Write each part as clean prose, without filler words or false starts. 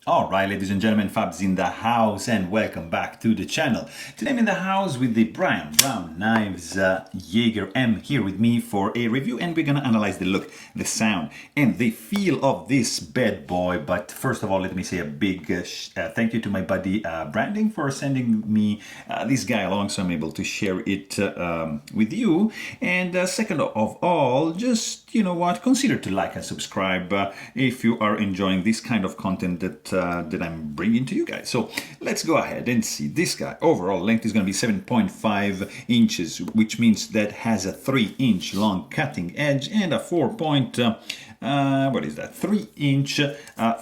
Alright, ladies and gentlemen, Fab's in the house and welcome back to the channel. Today I'm in the house with the Brian Brown Knives Yeager M here with me for a review, and we're gonna analyze the look, the sound and the feel of this bad boy. But first of all, let me say a big thank you to my buddy Branding for sending me this guy along so I'm able to share it with you. And second of all, just, you know what, consider to like and subscribe if you are enjoying this kind of content that I'm bringing to you guys. So let's go ahead and see this guy. Overall length is going to be 7.5 inches, which means that has a 3-inch long cutting edge and a 3-inch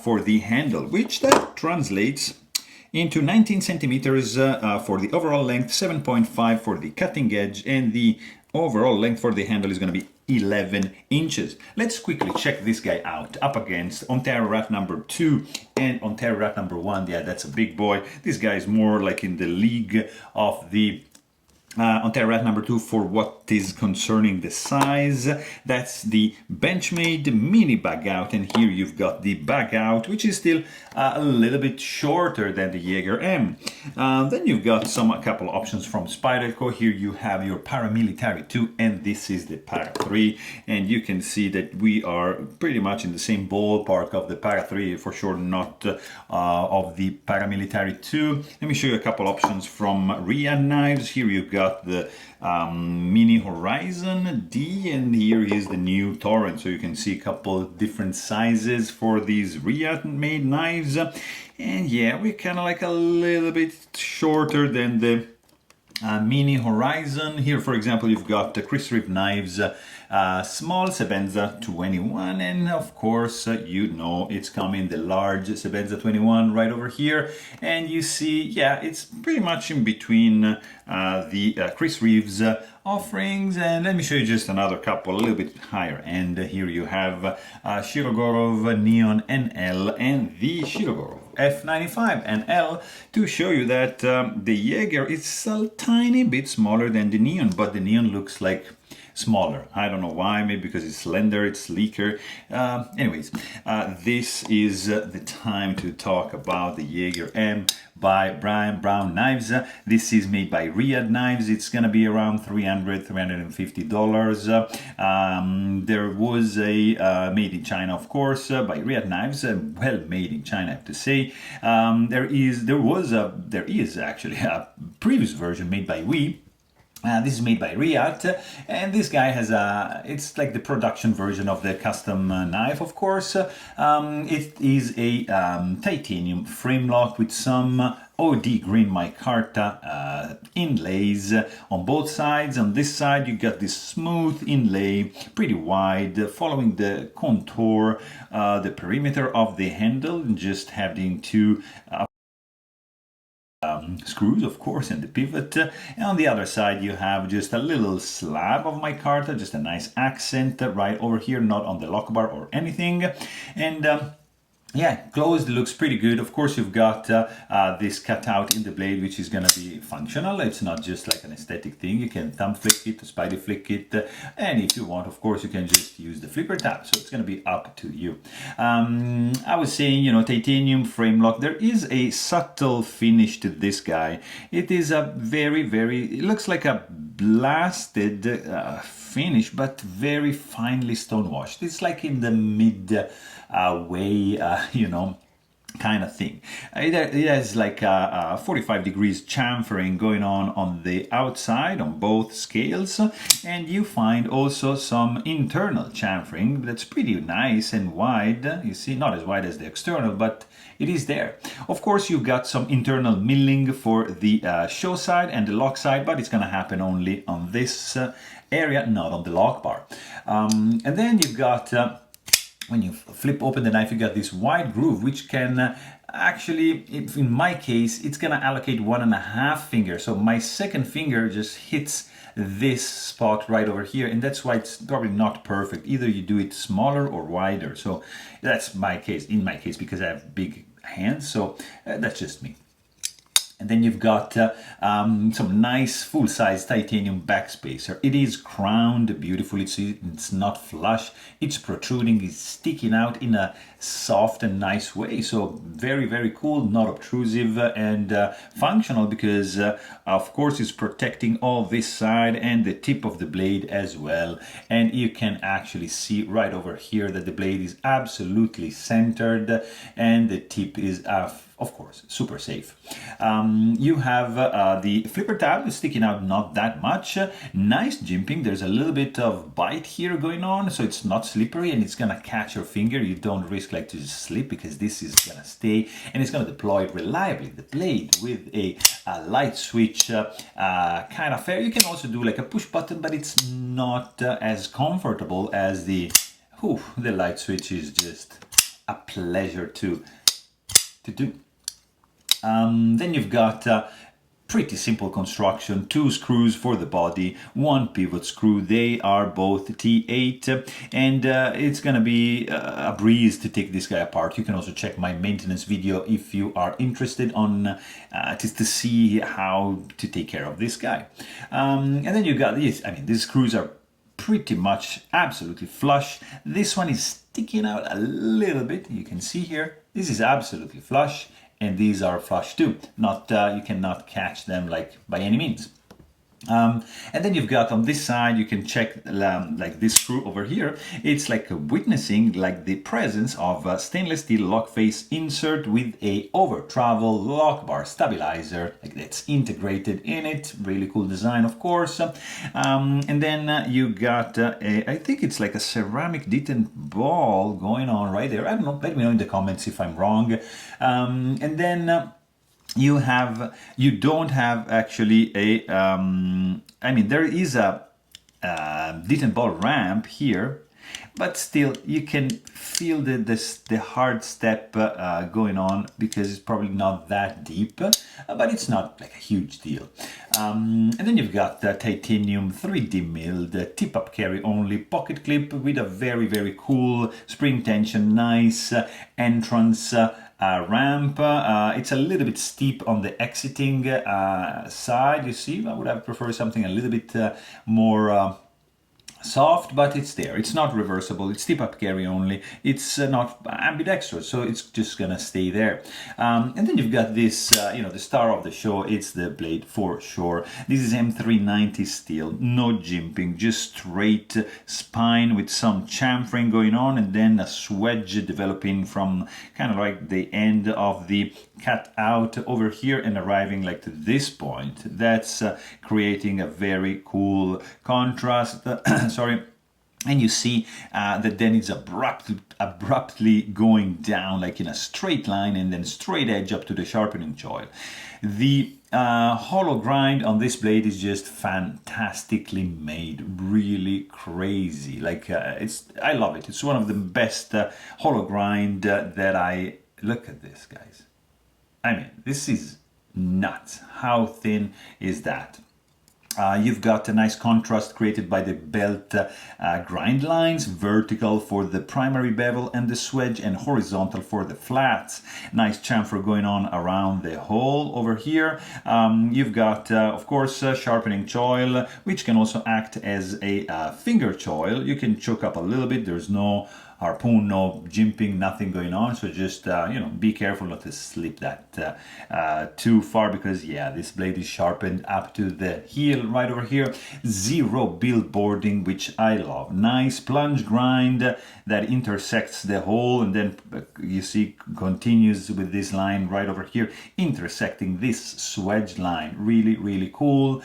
for the handle, which that translates into 19 centimeters for the overall length, 7.5 for the cutting edge, and the overall length for the handle is going to be 11 inches. Let's quickly check this guy out up against Ontario Rat number 2 and Ontario Rat number 1. Yeah, that's a big boy. This guy is more like in the league of the Ontario Rat number 2 for what is concerning the size. That's the Benchmade mini bag out, and here you've got the bag out, which is still a little bit shorter than the Yeager M. Then you've got a couple options from Spyderco. Here you have your Paramilitary 2, and this is the Para 3, and you can see that we are pretty much in the same ballpark of the Para 3, for sure not of the Paramilitary 2. Let me show you a couple options from Riyadh Knives. Here you've got the Mini Horizon D, and here is the new Torrent. So you can see a couple different sizes for these Riyadh made knives, and yeah, we're kind of like a little bit shorter than the Mini Horizon. Here, for example, you've got the Chris Reeve Knives small Sebenza 21, and of course you know it's coming the large Sebenza 21 right over here, and you see, yeah, it's pretty much in between the Chris Reeves offerings. And let me show you just another couple a little bit higher end. Here you have Shirogorov Neon NL and the Shirogorov F95 NL, to show you that the Yeager is a tiny bit smaller than the Neon, but the Neon looks like smaller. I don't know why, maybe because it's slender, it's sleeker. Anyways, this is the time to talk about the Yeager M by Brian Brown Knives. This is made by Riyadh Knives. It's gonna be around $350. There was a made in China, of course, by Riyadh Knives. Well made in China, I have to say. There is actually a previous version made by We. This is made by Riyadh, and this guy has it's like the production version of the custom knife, of course. It is a titanium frame lock with some OD green micarta inlays on both sides. On this side you got this smooth inlay, pretty wide, following the contour, the perimeter of the handle, and just having two screws, of course, and the pivot. And on the other side you have just a little slab of micarta, just a nice accent right over here, not on the lock bar or anything. And yeah, closed, looks pretty good. Of course, you've got this cutout in the blade, which is going to be functional. It's not just like an aesthetic thing. You can thumb flick it, spidey flick it, and if you want, of course, you can just use the flipper tab. So it's going to be up to you. I was saying, you know, titanium frame lock. There is a subtle finish to this guy. It is a it looks like a blasted finish, but very finely stone washed. It's like in the mid way, you know, kind of thing. It has like 45 degrees chamfering going on the outside on both scales, and you find also some internal chamfering that's pretty nice and wide. You see, not as wide as the external, but it is there. Of course, you've got some internal milling for the show side and the lock side, but it's going to happen only on this area, not on the lock bar. And then you've got when you flip open the knife, you got this wide groove, which can actually, in my case, it's gonna allocate 1.5 fingers. So my second finger just hits this spot right over here, and that's why it's probably not perfect. Either you do it smaller or wider. So that's my case, in my case, because I have big hands. So that's just me. And then you've got some nice full-size titanium backspacer. It is crowned beautifully, it's not flush, it's protruding, it's sticking out in a soft and nice way. So very, very cool, not obtrusive, and functional because, of course, it's protecting all this side and the tip of the blade as well. And you can actually see right over here that the blade is absolutely centered and the tip is of course, super safe. You have the flipper tab sticking out not that much. Nice jimping. There's a little bit of bite here going on, so it's not slippery and it's gonna catch your finger. You don't risk like to slip because this is gonna stay and it's gonna deploy reliably the blade with a light switch kind of affair. You can also do like a push button, but it's not as comfortable as the light switch is just a pleasure to do. Then you've got pretty simple construction, 2 screws for the body, 1 pivot screw. They are both T8 and it's gonna be a breeze to take this guy apart. You can also check my maintenance video if you are interested on to see how to take care of this guy. And then you got this. I mean, these screws are pretty much absolutely flush. This one is sticking out a little bit. You can see here, this is absolutely flush. And these are flush too. Not you cannot catch them like by any means. And then you've got on this side, you can check like this screw over here. It's like witnessing like the presence of a stainless steel lock face insert with a over travel lock bar stabilizer, like that's integrated in it. Really cool design, of course. And then you got I think it's like a ceramic detent ball going on right there. I don't know, let me know in the comments if I'm wrong. And then you don't have actually a I mean, there is a detent ball ramp here, but still you can feel the hard step going on because it's probably not that deep, but it's not like a huge deal. And then you've got the titanium 3D milled tip up carry only pocket clip with a very, very cool spring tension, nice entrance ramp. It's a little bit steep on the exiting side, you see. I would have preferred something a little bit more soft, but it's there. It's not reversible. It's tip up carry only. It's not ambidextrous, so it's just gonna stay there. And then you've got this, the star of the show. It's the blade for sure. This is M390 steel, no jimping, just straight spine with some chamfering going on, and then a swedge developing from kind of like the end of the cut out over here and arriving like to this point. That's creating a very cool contrast. Sorry. And you see that then it's abruptly going down like in a straight line and then straight edge up to the sharpening choil. The hollow grind on this blade is just fantastically made, really crazy. Like I love it. It's one of the best hollow grind that I look at this, guys. I mean, this is nuts. How thin is that? You've got a nice contrast created by the belt grind lines, vertical for the primary bevel and the swedge and horizontal for the flats. Nice chamfer going on around the hole over here. You've got, of course, sharpening choil, which can also act as a finger choil. You can choke up a little bit. There's no harpoon, no jimping, nothing going on, so just be careful not to slip that too far, because yeah, this blade is sharpened up to the heel right over here. Zero billboarding, which I love. Nice plunge grind that intersects the hole, and then you see continues with this line right over here intersecting this swedge line. Really, really cool.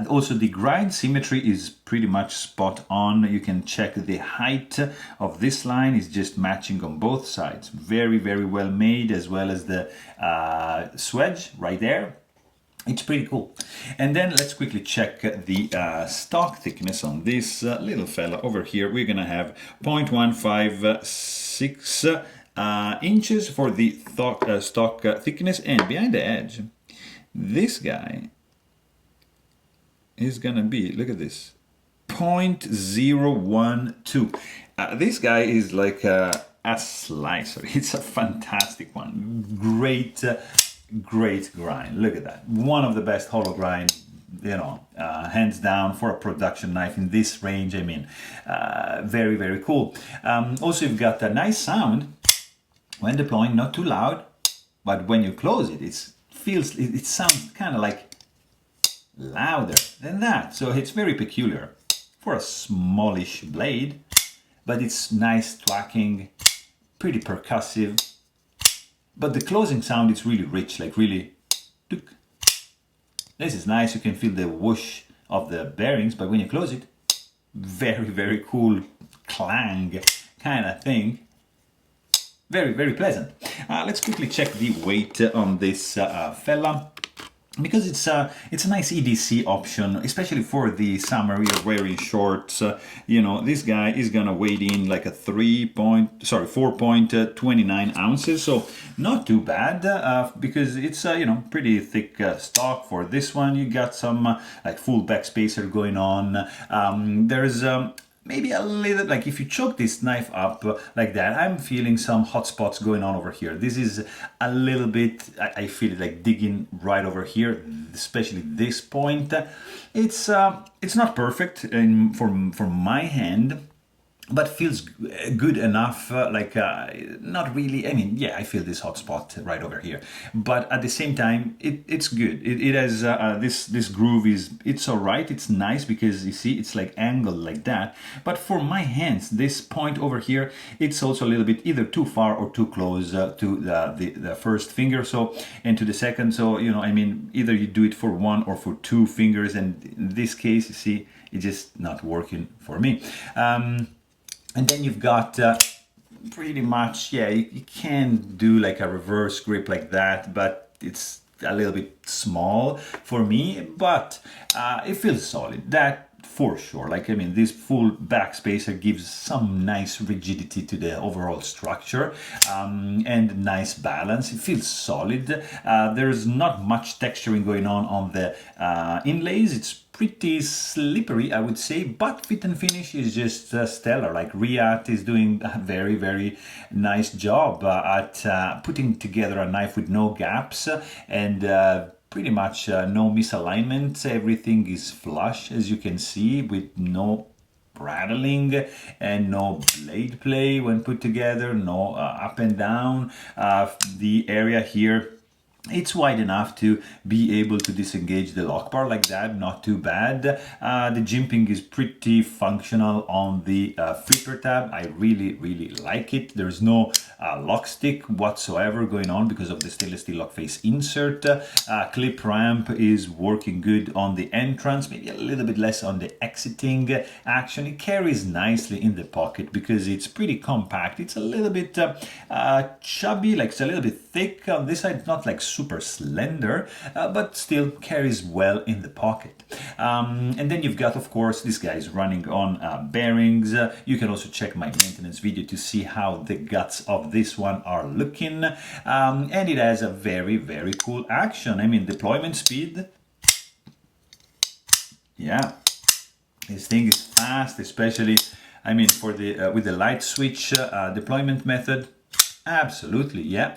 Also, the grind symmetry is pretty much spot on. You can check the height of this line is just matching on both sides. Very, very well made, as well as the swedge right there. It's pretty cool. And then let's quickly check the stock thickness on this little fella over here. We're gonna have 0.156 inches for the stock thickness, and behind the edge, this guy is gonna be, look at this, 0.012. This guy is like a slicer. It's a fantastic one. Great great grind. Look at that. One of the best hollow grind, you know, hands down for a production knife in this range. I mean, very, very cool. Also, you've got a nice sound when deploying, not too loud, but when you close it, it sounds kind of like louder than that. So it's very peculiar for a smallish blade, but it's nice thwacking, pretty percussive. But the closing sound is really rich, like really. This is nice. You can feel the whoosh of the bearings, but when you close it, very, very cool clang kind of thing. Very, very pleasant. Let's quickly check the weight on this fella, because it's a nice EDC option, especially for the summer. You're wearing shorts. You know, this guy is gonna weigh in like a 4.29 ounces, so not too bad, because it's you know, pretty thick stock for this one. You got some like full back spacer going on. There's maybe a little, like if you choke this knife up like that, I'm feeling some hot spots going on over here. This is a little bit, I feel it like digging right over here, especially this point. It's not perfect for my hand, but feels good enough, not really. I mean, yeah, I feel this hot spot right over here, but at the same time, it's good. It has this groove it's all right. It's nice because you see it's like angled like that. But for my hands, this point over here, it's also a little bit either too far or too close to the first finger, so, and to the second. So, you know, I mean, either you do it for one or for two fingers, and in this case, you see, it's just not working for me. And then you've got pretty much, yeah, you can do like a reverse grip like that, but it's a little bit small for me, but it feels solid. That for sure. Like, I mean, this full back spacer gives some nice rigidity to the overall structure, and nice balance. It feels solid. There's not much texturing going on the inlays. It's pretty slippery, I would say, but fit and finish is just stellar. Like, Riyadh is doing a very, very nice job at putting together a knife with no gaps and pretty much no misalignment. Everything is flush, as you can see, with no rattling and no blade play when put together, no up and down. The area here, it's wide enough to be able to disengage the lock bar like that, not too bad. The jimping is pretty functional on the flipper tab. I really, really like it. There's no lock stick whatsoever going on because of the stainless steel lock face insert. Clip ramp is working good on the entrance, maybe a little bit less on the exiting action. It carries nicely in the pocket because it's pretty compact. It's a little bit chubby, like it's a little bit thick on this side, not like super slender, but still carries well in the pocket. And then you've got, of course, this guy is running on bearings. You can also check my maintenance video to see how the guts of this one are looking. And it has a very, very cool action. I mean, deployment speed. Yeah, this thing is fast, especially, I mean, for the with the light switch deployment method. Absolutely, yeah.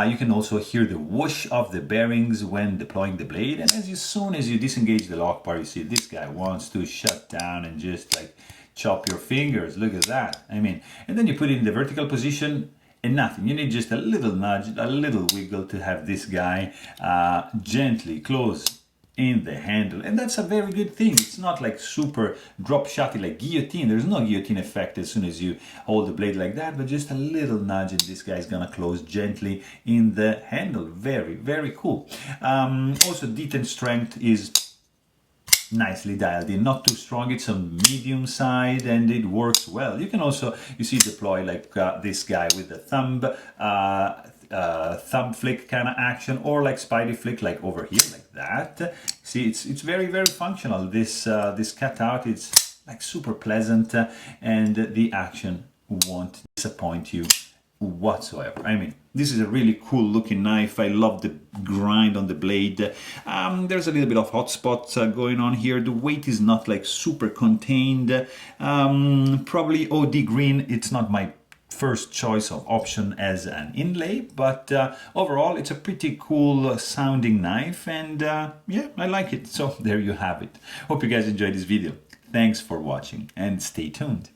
You can also hear the whoosh of the bearings when deploying the blade, and as soon as you disengage the lock bar, you see this guy wants to shut down and just like chop your fingers. Look at that. I mean, and then you put it in the vertical position and nothing. You need just a little nudge, a little wiggle to have this guy gently close in the handle, and that's a very good thing. It's not like super drop shotty like guillotine. There's no guillotine effect as soon as you hold the blade like that, but just a little nudge and this guy's gonna close gently in the handle. Very, very cool. Also, detent strength is nicely dialed in, not too strong. It's on medium side and it works well. You can also, you see, deploy like this guy with the thumb flick kind of action, or like spidey flick like over here like that. See, it's very, very functional. This this cutout, it's like super pleasant, and the action won't disappoint you whatsoever. I mean, this is a really cool looking knife. I love the grind on the blade. There's a little bit of hot spots going on here. The weight is not like super contained. Probably OD green, it's not my first choice of option as an inlay, but overall it's a pretty cool sounding knife, and yeah, I like it. So there you have it. Hope you guys enjoyed this video. Thanks for watching and stay tuned.